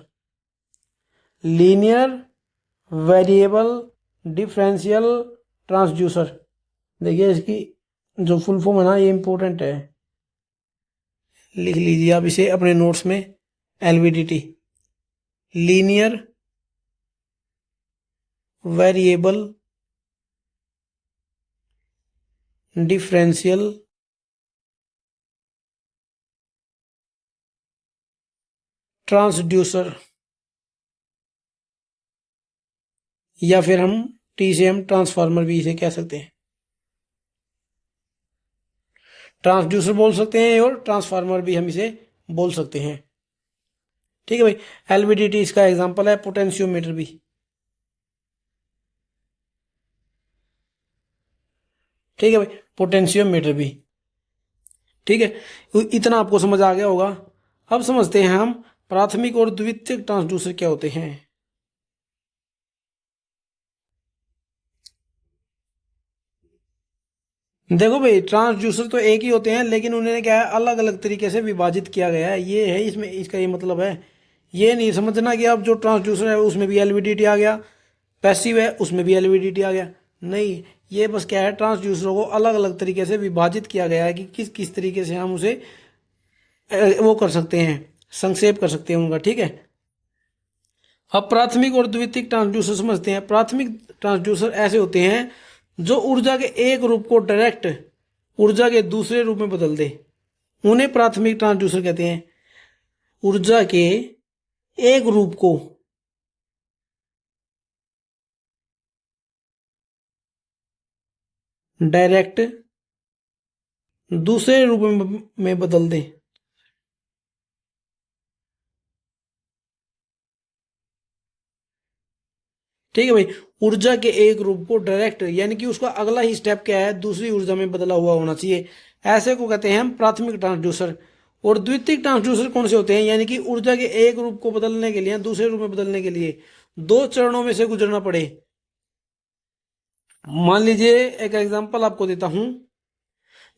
linear variable differential transducer. देखिए इसकी जो फुल फॉर्म है ना, ये इंपॉर्टेंट है, लिख लीजिए आप इसे अपने नोट्स में। LVDT, linear variable differential transducer, या फिर हम टीसीएम ट्रांसफार्मर भी इसे कह सकते हैं, ट्रांसड्यूसर बोल सकते हैं और ट्रांसफार्मर भी हम इसे बोल सकते हैं, ठीक है भाई। एलवीडीटी इसका एग्जांपल है, पोटेंशियोमीटर भी, ठीक है भाई, पोटेंशियोमीटर भी, ठीक है। इतना आपको समझ आ गया होगा। अब समझते हैं हम प्राथमिक और द्वितीयक ट्रांसड्यूसर क्या होते हैं। देखो भाई, ट्रांसड्यूसर तो एक ही होते हैं, लेकिन उन्हें क्या है अलग अलग तरीके से विभाजित किया गया है, ये है इसमें इसका ये मतलब है। ये नहीं समझना कि अब जो ट्रांसड्यूसर है उसमें भी एलवीडीटी आ गया, पैसिव है उसमें भी एलवीडीटी आ गया, नहीं। ये बस क्या है, ट्रांसड्यूसरों को अलग अलग तरीके से विभाजित किया गया है कि किस किस तरीके से हम उसे वो कर सकते हैं, संक्षेप कर सकते हैं उनका, ठीक है। अब प्राथमिक और द्वितीयक ट्रांसड्यूसर समझते हैं। प्राथमिक ट्रांसड्यूसर ऐसे होते हैं जो ऊर्जा के एक रूप को डायरेक्ट ऊर्जा के दूसरे रूप में बदल दे, उन्हें प्राथमिक ट्रांसड्यूसर कहते हैं। ऊर्जा के एक रूप को डायरेक्ट दूसरे रूप में बदल दे, ठीक है भाई। ऊर्जा के एक रूप को डायरेक्ट यानी कि उसका अगला ही स्टेप क्या है, दूसरी ऊर्जा में बदला हुआ होना चाहिए, ऐसे को कहते हैं हम प्राथमिक ट्रांसड्यूसर। और द्वितीयक ट्रांसड्यूसर कौन से होते हैं, यानी कि ऊर्जा के एक रूप को बदलने के लिए, दूसरे रूप में बदलने के लिए दो चरणों में से गुजरना पड़े। मान लीजिए एक एग्जांपल आपको देता हूं,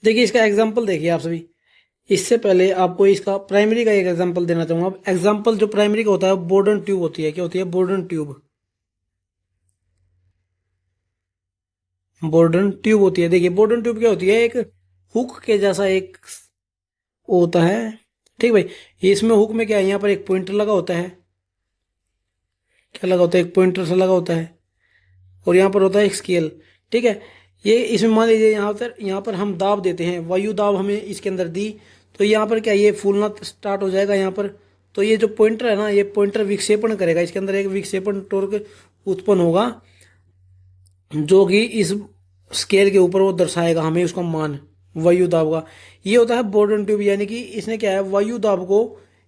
देखिए इसका एग्जांपल देखिए आप सभी। इससे पहले आपको इसका प्राइमरी का एक एग्जांपल देना चाहूंगा। अब एग्जांपल जो प्राइमरी का होता है बोर्डन ट्यूब होती है। क्या होती है? Borden tube. बोर्डन ट्यूब होती है। देखिए बोर्डन ट्यूब क्या होती है? एक हुक के जैसा एक होता है। ठीक भाई, ये इसमें हुक में क्या है, यहाँ पर एक पॉइंटर लगा होता है। क्या लगा होता है? एक पॉइंटर सा लगा होता है, और यहाँ पर होता है एक स्केल। ठीक है, ये इसमें मान लीजिए यहाँ पर हम दाब देते हैं, वायु दाब हमें इसके अंदर दी, तो यहाँ पर क्या ये फूलना स्टार्ट हो जाएगा यहाँ पर। तो ये जो पॉइंटर है ना, ये पॉइंटर विक्षेपण करेगा, इसके अंदर एक विक्षेपण टॉर्क उत्पन्न होगा, जो कि इस स्केल के ऊपर वो दर्शाएगा हमें उसका मान वायु दाब का। ये होता है बोर्डन ट्यूब, यानी कि इसने क्या है, वायु दाब को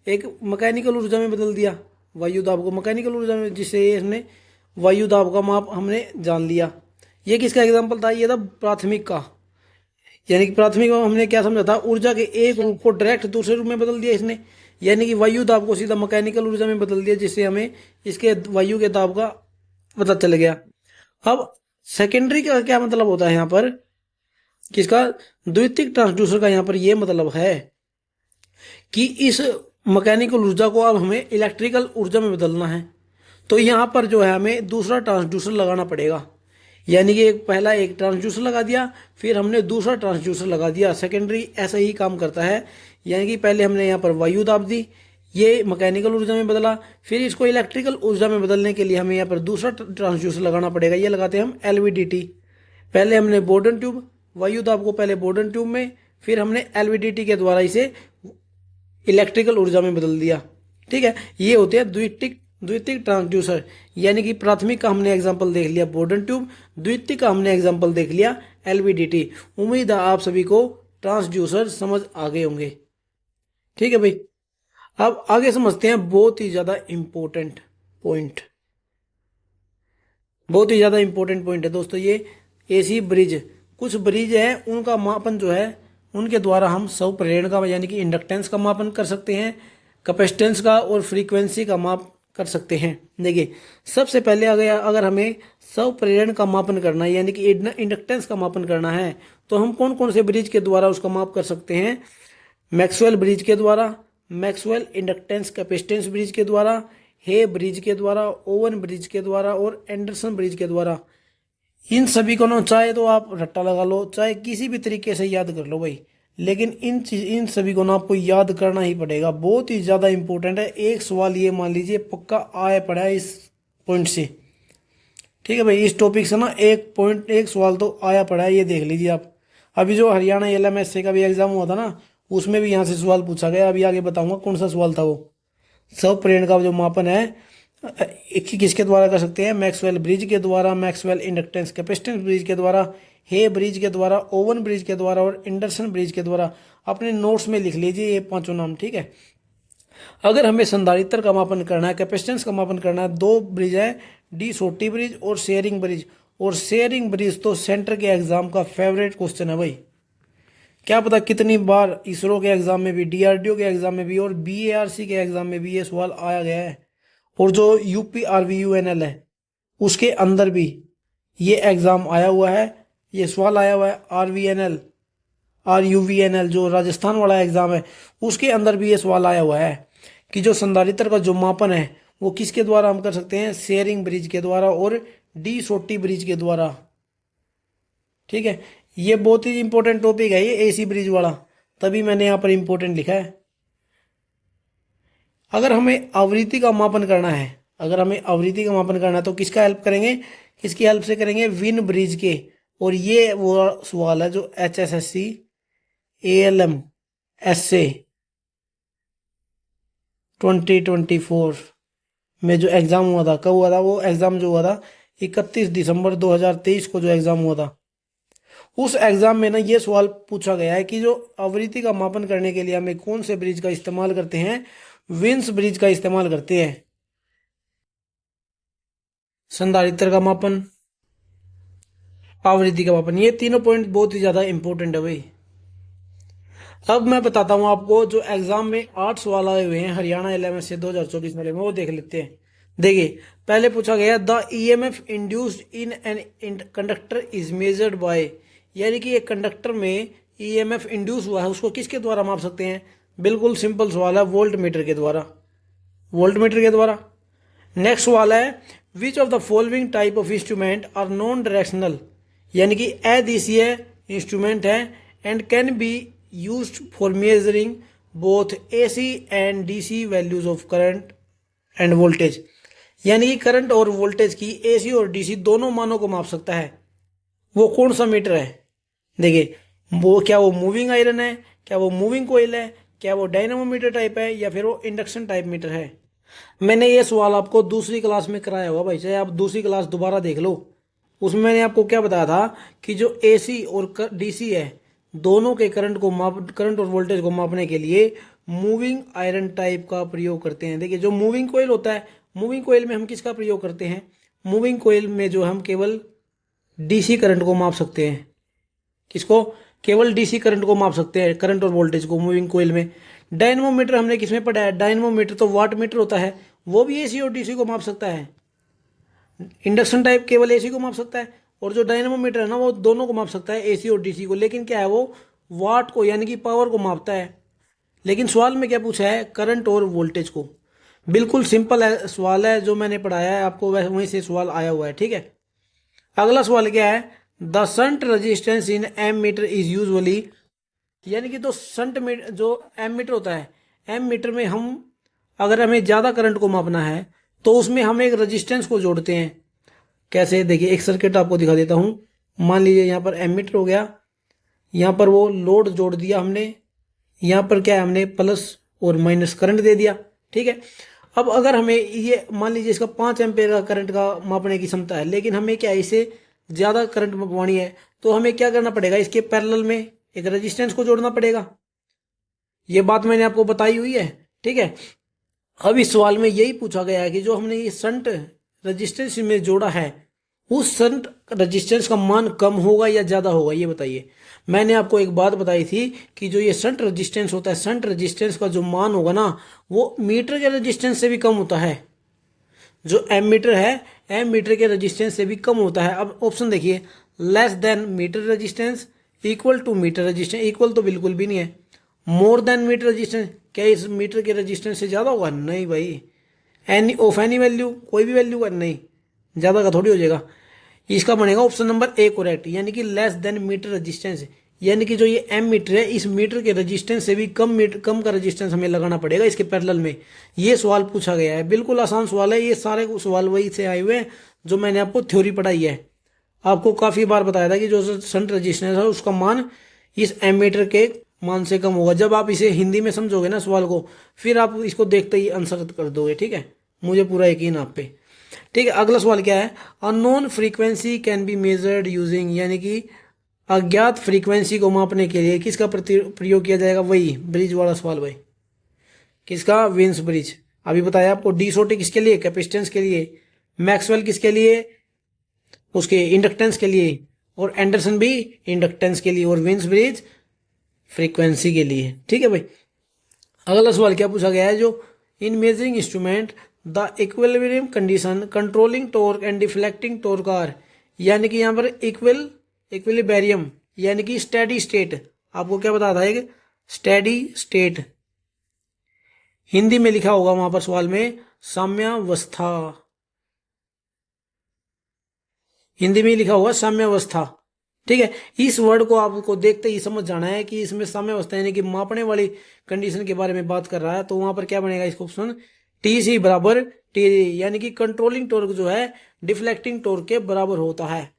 एक मैकेनिकल ऊर्जा में बदल दिया। वायु दाब को मैकेनिकल ऊर्जा में, जिससे इसने वायु दाब का माप हमने जान लिया। ये किसका एग्जाम्पल था? ये था प्राथमिक का। यानी कि प्राथमिक में हमने क्या समझा था? ऊर्जा के एक रूप को डायरेक्ट दूसरे रूप में बदल दिया इसने, यानी कि वायु दाब को सीधा मैकेनिकल ऊर्जा में बदल दिया, जिससे हमें इसके वायु के दाब का पता चल गया। अब सेकेंडरी का क्या मतलब होता है यहाँ पर? किसका? द्वितीयक ट्रांसड्यूसर का यहाँ पर यह मतलब है कि इस मैकेनिकल ऊर्जा को अब हमें इलेक्ट्रिकल ऊर्जा में बदलना है, तो यहाँ पर जो है हमें दूसरा ट्रांसड्यूसर लगाना पड़ेगा। यानी कि पहला एक ट्रांसड्यूसर लगा दिया, फिर हमने दूसरा ट्रांसड्यूसर लगा दिया। सेकेंडरी ऐसा ही काम करता है, यानी कि पहले हमने यहाँ पर वायु दाब दी, ये मैकेनिकल ऊर्जा में बदला, फिर इसको इलेक्ट्रिकल ऊर्जा में बदलने के लिए हमें यहाँ पर दूसरा ट्रांसड्यूसर लगाना पड़ेगा। ये लगाते हैं हम एलवीडीटी। पहले हमने बोर्डन ट्यूब, वायु दाब को पहले बोर्डन ट्यूब में, फिर हमने एलवीडीटी के द्वारा इसे इलेक्ट्रिकल ऊर्जा में बदल दिया। ठीक है, ये होते हैं द्वितीयक ट्रांसड्यूसर। यानी कि प्राथमिक का हमने एग्जांपल देख लिया बोर्डन ट्यूब, द्वितीयक का हमने एग्जांपल देख लिया एलवीडीटी। उम्मीद है आप सभी को ट्रांसड्यूसर समझ आ गए होंगे। ठीक है भाई, अब आगे समझते हैं बहुत ही ज्यादा इंपॉर्टेंट पॉइंट। बहुत ही ज्यादा इंपॉर्टेंट पॉइंट है दोस्तों ये। एसी ब्रिज, कुछ ब्रिज है उनका मापन जो है, उनके द्वारा हम स्व प्रेरण का यानी कि इंडक्टेंस का मापन कर सकते हैं, कैपेसिटेंस का और फ्रीक्वेंसी का माप कर सकते हैं। देखिए सबसे पहले अगर हमें स्व प्रेरण का मापन करना है यानी कि इंडक्टेंस का मापन करना है, तो हम कौन कौन से ब्रिज के द्वारा उसका माप कर सकते हैं? मैक्सवेल ब्रिज के द्वारा, मैक्सवेल इंडक्टेंस कैपेसिटेंस ब्रिज के द्वारा, हे ब्रिज के द्वारा, ओवन ब्रिज के द्वारा और एंडरसन ब्रिज के द्वारा। इन सभी को ना चाहे तो आप रट्टा लगा लो, चाहे किसी भी तरीके से याद कर लो भाई, लेकिन इन सभी को ना आपको याद करना ही पड़ेगा। बहुत ही ज़्यादा इंपॉर्टेंट है। एक सवाल ये मान लीजिए पक्का आया पड़ा है इस पॉइंट से। ठीक है भाई, इस टॉपिक से ना एक सवाल तो आया पड़ा है, ये देख लीजिए आप। अभी जो हरियाणा LMSA का भी एग्जाम हुआ था ना, उसमें भी यहाँ से सवाल पूछा गया। अभी आगे बताऊंगा कौन सा सवाल था वो। स्व प्रेरण का जो मापन है किसके द्वारा कर सकते हैं? मैक्सवेल ब्रिज के द्वारा, मैक्सवेल इंडक्टेंस कैपेसिटेंस ब्रिज के द्वारा, हे ब्रिज के द्वारा, ओवन ब्रिज के द्वारा और एंडरसन ब्रिज के द्वारा। अपने नोट्स में लिख लीजिए ये पांचों नाम। ठीक है, अगर हमें संधारित्र का मापन करना है, कैपेसिटेंस का मापन करना है, दो ब्रिज है, डी सोटी ब्रिज और शेयरिंग ब्रिज। और शेयरिंग ब्रिज तो सेंटर के एग्जाम का फेवरेट क्वेश्चन है भाई। क्या पता कितनी बार इसरो के एग्जाम में भी, DRDO के एग्जाम में भी और BARC के एग्जाम में भी ये सवाल आया गया है। और जो UPRVUNL है उसके अंदर भी ये एग्जाम आया हुआ है, ये सवाल आया हुआ है। RUVNL जो राजस्थान वाला एग्जाम है उसके अंदर भी ये सवाल आया हुआ है कि जो संधारित्र का जो मापन है वो किसके द्वारा हम कर सकते हैं? शेयरिंग ब्रिज के द्वारा और डी सोटी ब्रिज के द्वारा। ठीक है, ये बहुत ही इंपॉर्टेंट टॉपिक है ये AC ब्रिज वाला, तभी मैंने यहाँ पर इंपॉर्टेंट लिखा है। अगर हमें आवृत्ति का मापन करना है, अगर हमें आवृत्ति का मापन करना है तो किसका हेल्प करेंगे? किसकी हेल्प से करेंगे? विन ब्रिज के। और ये वो सवाल है जो HSSC ALM SA 2024 में जो एग्जाम हुआ था, कब हुआ था वो एग्जाम? जो हुआ था 31 दिसंबर 2023 को जो एग्जाम हुआ था, उस एग्जाम में ना ये सवाल पूछा गया है कि जो आवृत्ति का मापन करने के लिए हमें कौन से ब्रिज का इस्तेमाल करते हैं? विन्स ब्रिज का इस्तेमाल करते हैं। संधारित्र का मापन, आवृत्ति का मापन, ये तीनों पॉइंट बहुत ही ज्यादा इंपॉर्टेंट है भाई। अब मैं बताता हूं आपको, जो एग्जाम में 8 सवाल आए हुए हैं हरियाणा LMS 2024 वाले में, वो देख लेते हैं। देखिए पहले पूछा गया the EMF induced in an conductor is measured by, यानी कि एक कंडक्टर में ईएमएफ इंड्यूस हुआ है उसको किसके द्वारा माप सकते हैं? बिल्कुल सिंपल सवाल है, वोल्ट मीटर के द्वारा, वोल्ट मीटर के द्वारा। नेक्स्ट सवाल है which of the following type of instrument are non directional, यानी कि अदिशीय इंस्ट्रूमेंट है and can be used for measuring both AC and DC values of current and voltage, यानी कि करंट और वोल्टेज की एसी और डीसी दोनों मानों को माप सकता है। वो कौन सा मीटर है? देखिए वो क्या वो मूविंग आयरन है, क्या वो मूविंग कोयल है, क्या वो डायनामोमीटर टाइप है, या फिर वो इंडक्शन टाइप मीटर है। मैंने ये सवाल आपको दूसरी क्लास में कराया हुआ भाई, चाहे आप दूसरी क्लास दोबारा देख लो, उसमें मैंने आपको क्या बताया था कि जो एसी और डीसी है दोनों के करंट और वोल्टेज को मापने के लिए मूविंग आयरन टाइप का प्रयोग करते हैं। देखिए जो मूविंग कोयल होता है, मूविंग कोयल में हम किसका प्रयोग करते हैं? मूविंग कोयल में जो हम केवल डीसी करंट को माप सकते हैं। किसको? केवल डीसी करंट को माप सकते हैं, करंट और वोल्टेज को मूविंग कोयल में। डायनमोमीटर हमने किसमें पढ़ा है? डायनमोमीटर तो वाट मीटर होता है, वो भी एसी और डीसी को माप सकता है। इंडक्शन टाइप केवल एसी को माप सकता है, और जो डायनमोमीटर है ना वो दोनों को माप सकता है, एसी और डीसी को। लेकिन क्या है वो वाट को यानी कि पावर को मापता है। लेकिन सवाल में क्या पूछा है? करंट और वोल्टेज को। बिल्कुल सिंपल है सवाल है, जो मैंने पढ़ाया है आपको वहीं से सवाल आया हुआ है, ठीक है। अगला सवाल क्या है? The shunt resistance in ammeter is usually, यानी कि तो शंट मीटर जो एम मीटर होता है, एम मीटर में हम अगर हमें ज़्यादा करंट को मापना है तो उसमें हम एक रेजिस्टेंस को जोड़ते हैं। कैसे? देखिए एक सर्किट आपको दिखा देता हूँ। मान लीजिए यहाँ पर एम मीटर हो गया, यहाँ पर वो लोड जोड़ दिया हमने, यहाँ पर क्या है हमने प्लस और माइनस करंट दे दिया, ठीक है। अब अगर हमें ये मान लीजिए इसका 5 एम्पेयर का करंट का मापने की क्षमता है, लेकिन हमें क्या इसे ज़्यादा करंट मापवानी है, तो हमें क्या करना पड़ेगा? इसके पैरेलल में एक रेजिस्टेंस को जोड़ना पड़ेगा। ये बात मैंने आपको बताई हुई है, ठीक है। अब इस सवाल में यही पूछा गया है कि जो हमने ये शंट रेजिस्टेंस में जोड़ा है उस शंट रेजिस्टेंस का मान कम होगा या ज़्यादा होगा, ये बताइए। मैंने आपको एक बात बताई थी कि जो ये शंट रेजिस्टेंस होता है, शंट रेजिस्टेंस का जो मान होगा ना वो मीटर के रेजिस्टेंस से भी कम होता है। जो एम मीटर है, एम मीटर के रेजिस्टेंस से भी कम होता है। अब ऑप्शन देखिए, less than meter resistance, equal to meter resistance, equal तो बिल्कुल भी नहीं है, मोर देन मीटर रेजिस्टेंस, क्या इस मीटर के रेजिस्टेंस से ज़्यादा होगा? नहीं भाई। एनी ऑफ एनी वैल्यू, कोई भी वैल्यू का नहीं, ज़्यादा का थोड़ी हो जाएगा। इसका बनेगा ऑप्शन नंबर ए करेक्ट, यानी कि लेस देन मीटर रेजिस्टेंस, यानी कि जो ये एम मीटर है इस मीटर के रेजिस्टेंस से भी कम का रेजिस्टेंस हमें लगाना पड़ेगा इसके पैरेलल में। ये सवाल पूछा गया है, बिल्कुल आसान सवाल है। ये सारे सवाल वही से आए हुए हैं जो मैंने आपको थ्योरी पढ़ाई है। आपको काफ़ी बार बताया था कि जो शंट रेजिस्टेंस है उसका मान इस एम मीटर के मान से कम होगा। जब आप इसे हिंदी में समझोगे ना सवाल को, फिर आप इसको देखते ही आंसर कर दोगे, ठीक है। मुझे पूरा यकीन आप पे, ठीक है। अगला सवाल क्या है? Unknown frequency can be measured using, यानी कि अज्ञात फ्रीक्वेंसी को मापने के लिए किसका प्रयोग किया जाएगा? वही ब्रिज वाला सवाल भाई। किसका? Veins bridge. अभी बताया आपको। डी सोटी किसके लिए? कैपेसिटेंस के लिए। मैक्सवेल किसके लिए? उसके इंडक्टेंस के लिए। और एंडरसन भी इंडक्टेंस के लिए, और वेन्स ब्रिज फ्रीक्वेंसी के लिए, ठीक है भाई। अगला सवाल क्या पूछा गया है? जो in measuring instrument the equilibrium condition controlling torque and deflecting torque are, यानी कि यहाँ पर इक्विलिब्रियम यानी कि स्टेडी स्टेट, आपको क्या बता था? एक स्टेडी स्टेट, हिंदी में लिखा होगा वहां पर सवाल में साम्यावस्था, हिंदी में लिखा होगा साम्यावस्था, ठीक है। इस वर्ड को आपको देखते ही समझ जाना है कि इसमें साम्यावस्था यानी कि मापने वाली कंडीशन के बारे में बात कर रहा है। तो वहां पर क्या बनेगा इसका ऑप्शन? टी सी बराबर टी, यानी कि कंट्रोलिंग टॉर्क जो है डिफ्लेक्टिंग टॉर्क के बराबर होता है।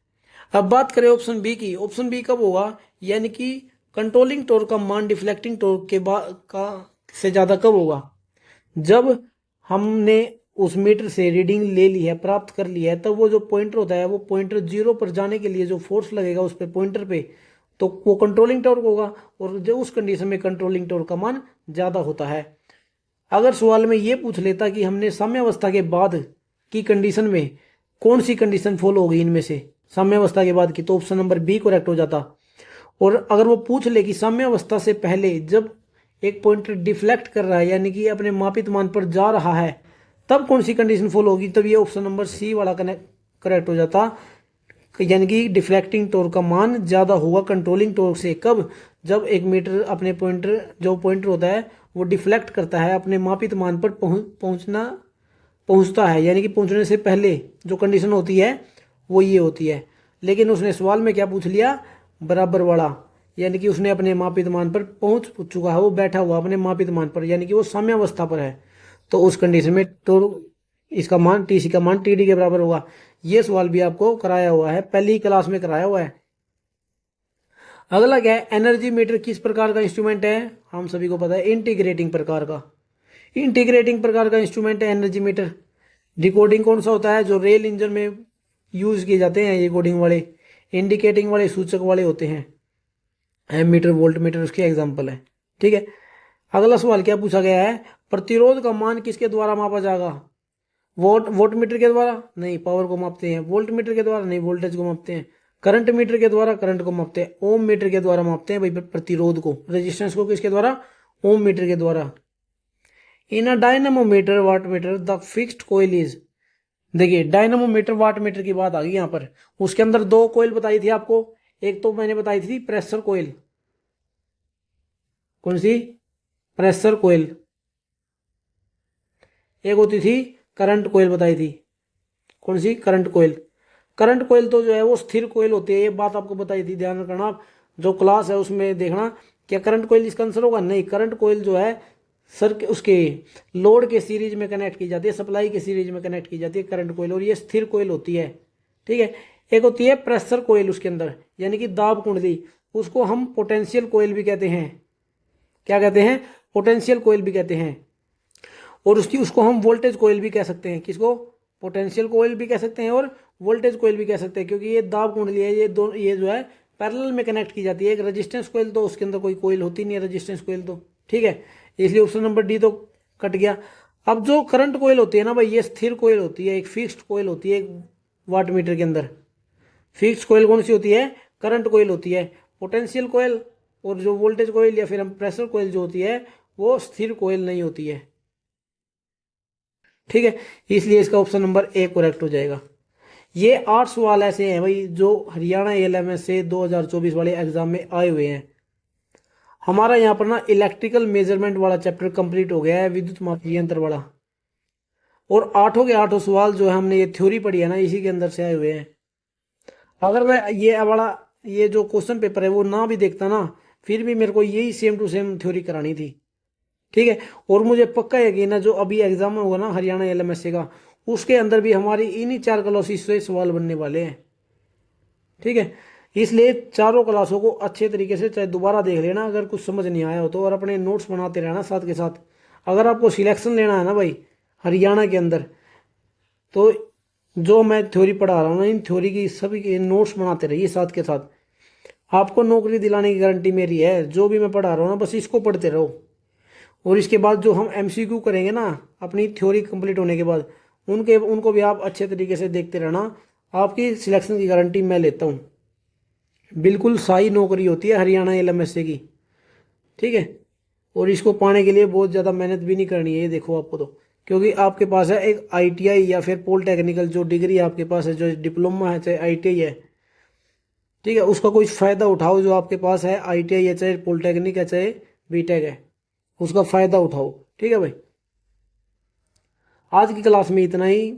अब बात करें ऑप्शन बी की। ऑप्शन बी कब होगा? यानी कि कंट्रोलिंग टॉर्क का मान डिफ्लेक्टिंग टॉर्क के से ज़्यादा कब होगा? जब हमने उस मीटर से रीडिंग ले ली है, प्राप्त कर ली है, तब वो जो पॉइंटर होता है वो पॉइंटर जीरो पर जाने के लिए जो फोर्स लगेगा उस पर पॉइंटर पे, तो वो कंट्रोलिंग टॉर्क होगा। और जो उस कंडीशन में कंट्रोलिंग टॉर्क का मान ज़्यादा होता है। अगर सवाल में ये पूछ लेता कि हमने साम्यावस्था के बाद की कंडीशन में कौन सी कंडीशन फॉलो होगी इनमें से, साम्यावस्था के बाद की, तो ऑप्शन नंबर बी करेक्ट हो जाता। और अगर वो पूछ ले कि साम्यावस्था से पहले जब एक पॉइंटर डिफ्लेक्ट कर रहा है यानी कि अपने मापित मान पर जा रहा है, तब कौन सी कंडीशन फॉलो होगी, तब ये ऑप्शन नंबर सी वाला करेक्ट हो जाता। यानी कि डिफ्लेक्टिंग टॉर्क का मान ज़्यादा होगा कंट्रोलिंग टॉर्क से। कब? जब एक मीटर अपने पॉइंटर होता है वो डिफ्लेक्ट करता है, अपने मापित मान पर पहुंचता है, यानी कि पहुंचने से पहले जो कंडीशन होती है वो ये होती है। लेकिन उसने सवाल में क्या पूछ लिया? बराबर वाला, यानी कि उसने अपने मापित मान पर पहुंच चुका है, वो बैठा हुआ अपने मापित मान पर, यानी कि वो साम्यावस्था पर है। तो उस कंडीशन में तो इसका मान टीसी का मान टीडी के बराबर होगा। ये सवाल भी आपको कराया हुआ है, पहली क्लास में कराया हुआ है। अगला क्या है? एनर्जी मीटर किस प्रकार का इंस्ट्रूमेंट है? हम सभी को पता है इंटीग्रेटिंग प्रकार का। इंटीग्रेटिंग प्रकार का इंस्ट्रूमेंट है एनर्जी मीटर। डिकोडिंग कौन सा होता है? जो रेल इंजन में यूज किए जाते हैं ये कोडिंग वाले, इंडिकेटिंग वाले, सूचक वाले होते हैं। एमीटर, वोल्ट मीटर उसके एग्जाम्पल है। ठीक है। अगला सवाल क्या पूछा गया है? प्रतिरोध का मान किसके द्वारा मापा जाएगा? वोट मीटर के द्वारा? नहीं, पावर को मापते हैं। वोल्ट मीटर के द्वारा? नहीं, वोल्टेज को मापते हैं। करंट मीटर के द्वारा? करंट को मापते हैं। ओम मीटर के द्वारा मापते हैं भाई प्रतिरोध को, रेजिस्टेंस को। किसके द्वारा? ओम मीटर के द्वारा। In a dynamometer wattmeter the fixed coil is. देखिए डायनामोमीटर वाट मीटर की बात आ गई यहाँ पर। उसके अंदर दो कोयल बताई थी आपको। एक तो मैंने बताई थी प्रेशर कोयल। कौन सी? प्रेशर कोयल। एक होती थी करंट कोयल बताई थी। कौन सी? करंट कोयल। करंट कोयल तो जो है वो स्थिर कोयल होती है, ये बात आपको बताई थी, ध्यान रखना आप। जो क्लास है उसमें देखना। क्या करंट कोयल इसका आंसर होगा? नहीं, करंट कोयल जो है सर उसके लोड के सीरीज में कनेक्ट की जाती है, सप्लाई के सीरीज में कनेक्ट की जाती है करंट कोयल, और ये स्थिर कोयल होती है। ठीक है। एक होती है प्रेशर कोयल, उसके अंदर यानी कि दाब कुंडली, उसको हम पोटेंशियल कोयल भी कहते हैं। क्या कहते हैं? पोटेंशियल कोयल भी कहते हैं। और उसको हम वोल्टेज कोयल भी कह सकते हैं। किसको? पोटेंशियल कोयल भी कह सकते हैं और वोल्टेज कोयल भी कह सकते हैं, क्योंकि ये दाब कुंडली है, ये दोनों ये जो है पैरेलल में कनेक्ट की जाती है। एक रेजिस्टेंस कोयल तो उसके अंदर कोई कोयल होती नहीं है, रेजिस्टेंस कोयल तो। ठीक है, इसलिए ऑप्शन नंबर डी तो कट गया। अब जो करंट कोयल होती है ना भाई, ये स्थिर कोयल होती है, एक फिक्स्ड कोयल होती है एक वाट मीटर के अंदर। फिक्स्ड कोयल कौन सी होती है? करंट कोयल होती है। पोटेंशियल कोयल और जो वोल्टेज कोयल या फिर हम प्रेशर कोयल जो होती है वो स्थिर कोयल नहीं होती है। ठीक है, इसलिए इसका ऑप्शन नंबर ए करेक्ट हो जाएगा। ये 8 सवाल ऐसे हैं भाई जो हरियाणा एएलएमएस से 2024 वाले एग्जाम में आए हुए हैं। हमारा यहाँ पर ना इलेक्ट्रिकल मेजरमेंट वाला चैप्टर कंप्लीट हो गया है, विद्युत मापी यंत्र वाला। और आठों के आठों सवाल जो है हमने ये थ्योरी पढ़ी है ना, इसी के अंदर से आए हुए हैं। अगर मैं ये वाला ये जो क्वेश्चन पेपर है वो ना भी देखता ना, फिर भी मेरे को यही सेम टू सेम थ्योरी करानी थी। ठीक है। और मुझे पक्का यकीन है जो अभी एग्जाम में होगा ना हरियाणा एलएमएससी का, उसके अंदर भी हमारी इन्हीं 4 क्लासेस से सवाल बनने वाले हैं। ठीक है, इसलिए चारों क्लासों को अच्छे तरीके से चाहे दोबारा देख लेना अगर कुछ समझ नहीं आया हो तो, और अपने नोट्स बनाते रहना साथ के साथ। अगर आपको सिलेक्शन लेना है ना भाई हरियाणा के अंदर, तो जो मैं थ्योरी पढ़ा रहा हूँ ना, इन थ्योरी की सभी के नोट्स बनाते रहिए साथ के साथ। आपको नौकरी दिलाने की गारंटी मेरी है। जो भी मैं पढ़ा रहा हूँ ना, बस इसको पढ़ते रहो। और इसके बाद जो हम एमसीक्यू करेंगे ना अपनी थ्योरी कंप्लीट होने के बाद, उनको भी आप अच्छे तरीके से देखते रहना। आपकी सिलेक्शन की गारंटी मैं लेता हूँ। बिल्कुल सही नौकरी होती है हरियाणा एलएमएससी की। ठीक है, और इसको पाने के लिए बहुत ज़्यादा मेहनत भी नहीं करनी है, ये देखो आपको तो, क्योंकि आपके पास है एक आईटीआई या फिर पॉलिटेक्निकल जो डिग्री आपके पास है, जो डिप्लोमा है चाहे आईटीआई है। ठीक है, उसका कुछ फ़ायदा उठाओ। जो आपके पास है आईटीआई है चाहे पॉलिटेक्निक है चाहे बीटेक है, उसका फ़ायदा उठाओ। ठीक है भाई, आज की क्लास में इतना ही।